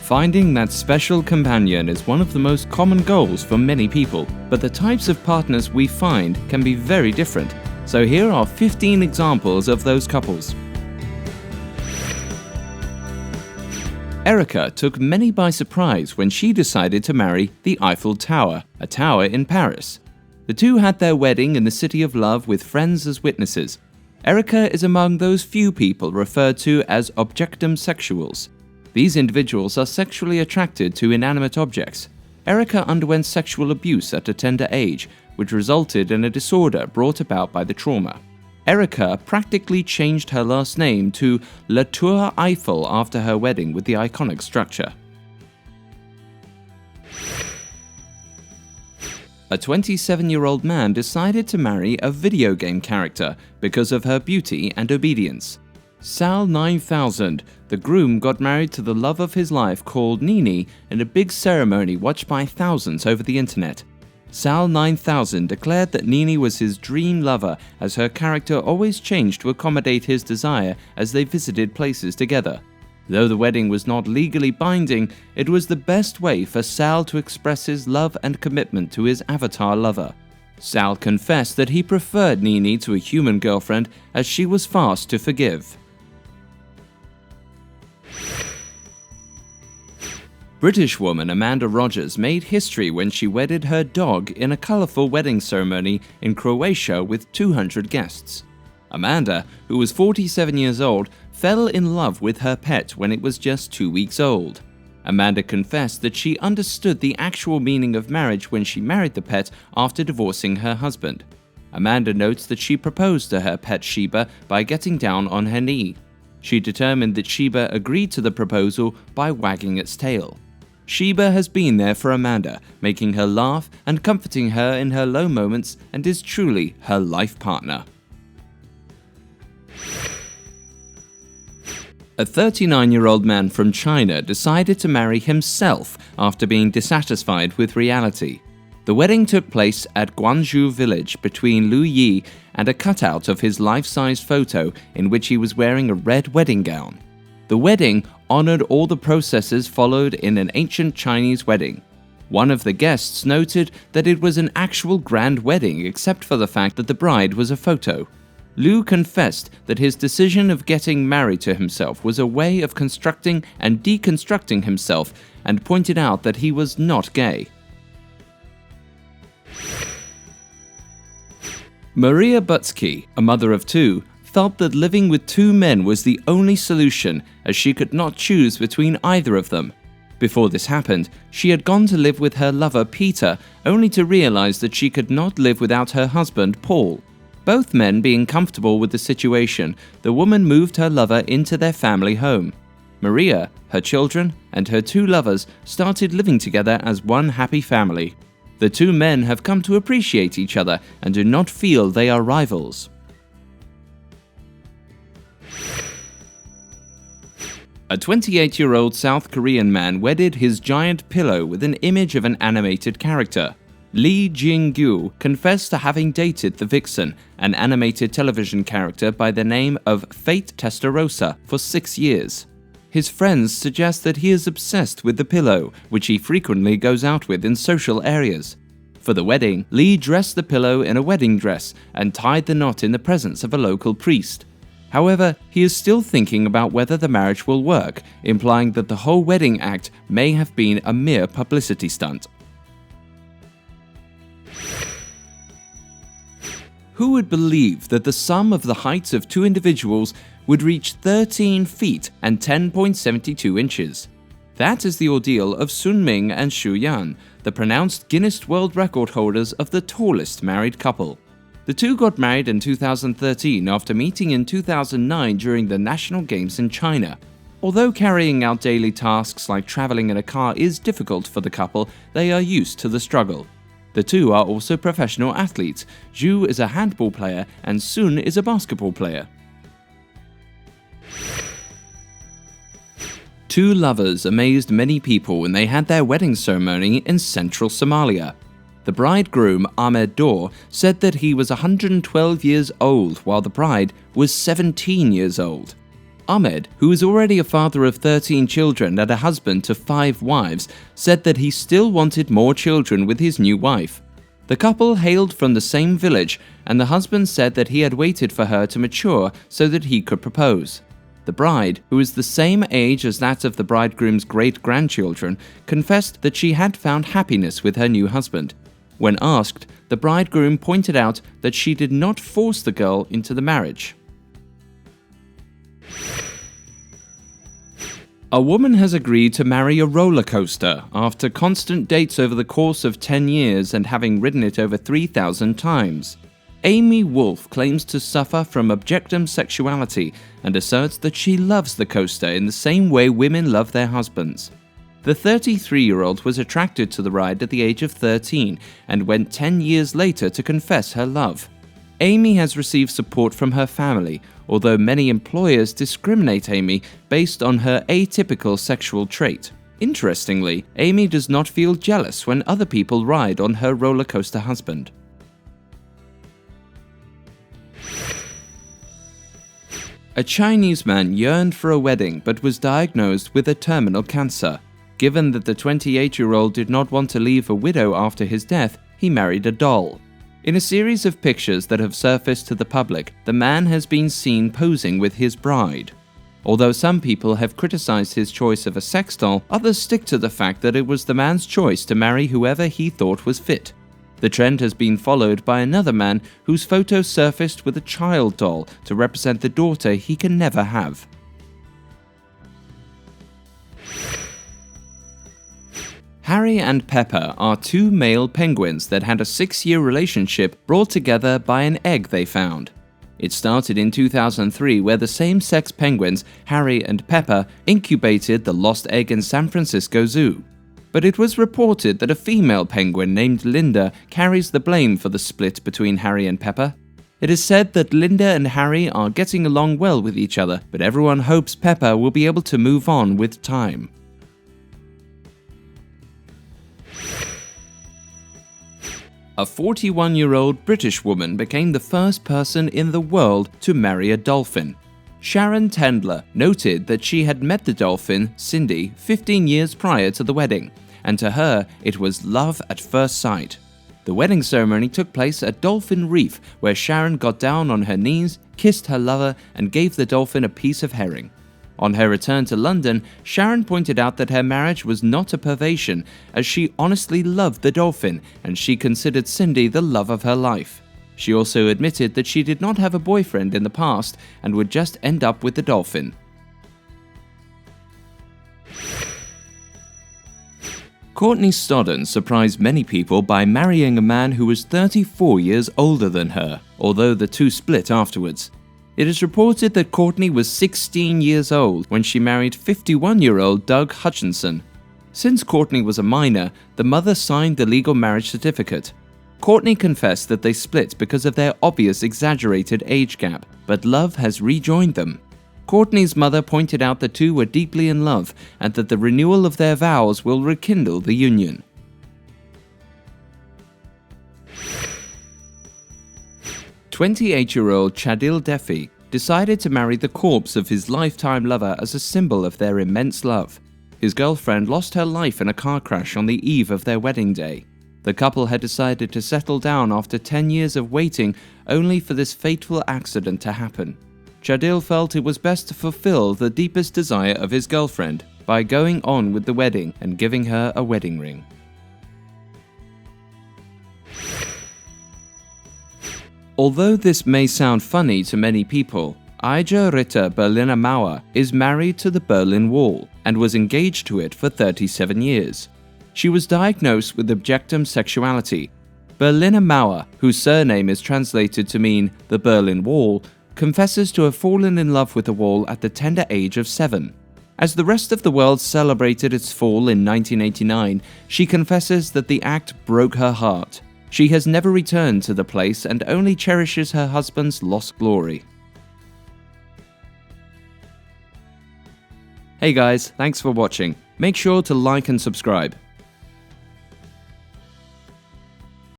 Finding that special companion is one of the most common goals for many people, but the types of partners we find can be very different. So here are 15 examples of those couples. ERICKA took many by surprise when she decided to marry the Eiffel Tower, a tower in Paris. The two had their wedding in the City of Love with friends as witnesses. ERICKA is among those few people referred to as objectum sexuals. These individuals are sexually attracted to inanimate objects. ERICKA underwent sexual abuse at a tender age, which resulted in a disorder brought about by the trauma. ERICKA practically changed her last name to La Tour Eiffel after her wedding with the iconic structure. A 27-year-old man decided to marry a video game character because of her beauty and obedience. Sal 9000, the groom, got married to the love of his life called Nini in a big ceremony watched by thousands over the internet. Sal 9000 declared that Nini was his dream lover, as her character always changed to accommodate his desire as they visited places together. Though the wedding was not legally binding, it was the best way for Sal to express his love and commitment to his avatar lover. Sal confessed that he preferred Nini to a human girlfriend, as she was fast to forgive. British woman Amanda Rogers made history when she wedded her dog in a colourful wedding ceremony in Croatia with 200 guests. Amanda, who was 47 years old, fell in love with her pet when it was just 2 weeks old. Amanda confessed that she understood the actual meaning of marriage when she married the pet after divorcing her husband. Amanda notes that she proposed to her pet Sheba by getting down on her knee. She determined that Sheba agreed to the proposal by wagging its tail. Sheba has been there for Amanda, making her laugh and comforting her in her low moments, and is truly her life partner. A 39-year-old man from China decided to marry himself after being dissatisfied with reality. The wedding took place at Guangzhou village between Lu Yi and a cutout of his life-size photo in which he was wearing a red wedding gown. The wedding honored all the processes followed in an ancient Chinese wedding. One of the guests noted that it was an actual grand wedding except for the fact that the bride was a photo. Lu confessed that his decision of getting married to himself was a way of constructing and deconstructing himself, and pointed out that he was not gay. Maria Butsky, a mother of two, felt that living with two men was the only solution, as she could not choose between either of them. Before this happened, she had gone to live with her lover Peter, only to realize that she could not live without her husband Paul. Both men being comfortable with the situation, the woman moved her lover into their family home. Maria, her children, and her two lovers started living together as one happy family. The two men have come to appreciate each other and do not feel they are rivals. A 28-year-old South Korean man wedded his giant pillow with an image of an animated character. Lee Jin-gyu confessed to having dated the Vixen, an animated television character by the name of Fate Testarossa, for 6 years. His friends suggest that he is obsessed with the pillow, which he frequently goes out with in social areas. For the wedding, Lee dressed the pillow in a wedding dress and tied the knot in the presence of a local priest. However, he is still thinking about whether the marriage will work, implying that the whole wedding act may have been a mere publicity stunt. Who would believe that the sum of the heights of two individuals would reach 13 feet and 10.72 inches? That is the ordeal of Sun Ming and Shu Yan, the pronounced Guinness World Record holders of the tallest married couple. The two got married in 2013 after meeting in 2009 during the National Games in China. Although carrying out daily tasks like traveling in a car is difficult for the couple, they are used to the struggle. The two are also professional athletes. Zhu is a handball player and Sun is a basketball player. Two lovers amazed many people when they had their wedding ceremony in central Somalia. The bridegroom, Ahmed Dor, said that he was 112 years old while the bride was 17 years old. Ahmed, who is already a father of 13 children and a husband to 5 wives, said that he still wanted more children with his new wife. The couple hailed from the same village, and the husband said that he had waited for her to mature so that he could propose. The bride, who is the same age as that of the bridegroom's great-grandchildren, confessed that she had found happiness with her new husband. When asked, the bridegroom pointed out that she did not force the girl into the marriage. A woman has agreed to marry a roller coaster after constant dates over the course of 10 years and having ridden it over 3,000 times. Amy Wolf claims to suffer from objectum sexuality and asserts that she loves the coaster in the same way women love their husbands. The 33-year-old was attracted to the ride at the age of 13 and went 10 years later to confess her love. Amy has received support from her family, although many employers discriminate Amy based on her atypical sexual trait. Interestingly, Amy does not feel jealous when other people ride on her roller coaster husband. A Chinese man yearned for a wedding but was diagnosed with a terminal cancer. Given that the 28-year-old did not want to leave a widow after his death, he married a doll. In a series of pictures that have surfaced to the public, the man has been seen posing with his bride. Although some people have criticized his choice of a sex doll, others stick to the fact that it was the man's choice to marry whoever he thought was fit. The trend has been followed by another man whose photo surfaced with a child doll to represent the daughter he can never have. Harry and Pepper are 2 male penguins that had a 6-year relationship brought together by an egg they found. It started in 2003 where the same-sex penguins, Harry and Pepper, incubated the lost egg in San Francisco Zoo. But it was reported that a female penguin named Linda carries the blame for the split between Harry and Pepper. It is said that Linda and Harry are getting along well with each other, but everyone hopes Pepper will be able to move on with time. A 41-year-old British woman became the first person in the world to marry a dolphin. Sharon Tendler noted that she had met the dolphin, Cindy, 15 years prior to the wedding, and to her, it was love at first sight. The wedding ceremony took place at Dolphin Reef, where Sharon got down on her knees, kissed her lover, and gave the dolphin a piece of herring. On her return to London, Sharon pointed out that her marriage was not a perversion, as she honestly loved the dolphin, and she considered Cindy the love of her life. She also admitted that she did not have a boyfriend in the past and would just end up with the dolphin. Courtney Stodden surprised many people by marrying a man who was 34 years older than her, although the two split afterwards. It is reported that Courtney was 16 years old when she married 51-year-old Doug Hutchinson. Since Courtney was a minor, the mother signed the legal marriage certificate. Courtney confessed that they split because of their obvious exaggerated age gap, but love has rejoined them. Courtney's mother pointed out the two were deeply in love and that the renewal of their vows will rekindle the union. "28-year-old Chadil Defi decided to marry the corpse of his lifetime lover as a symbol of their immense love. His girlfriend lost her life in a car crash on the eve of their wedding day. The couple had decided to settle down after 10 years of waiting only for this fateful accident to happen. Chadil felt it was best to fulfill the deepest desire of his girlfriend by going on with the wedding and giving her a wedding ring. Although this may sound funny to many people, EIJA-RIITTA Berliner Mauer is married to the Berlin Wall and was engaged to it for 37 years. She was diagnosed with objectum sexuality. Berliner Mauer, whose surname is translated to mean the Berlin Wall, confesses to have fallen in love with the wall at the tender age of 7. As the rest of the world celebrated its fall in 1989, she confesses that the act broke her heart. She has never returned to the place and only cherishes her husband's lost glory. Hey guys, thanks for watching. Make sure to like and subscribe.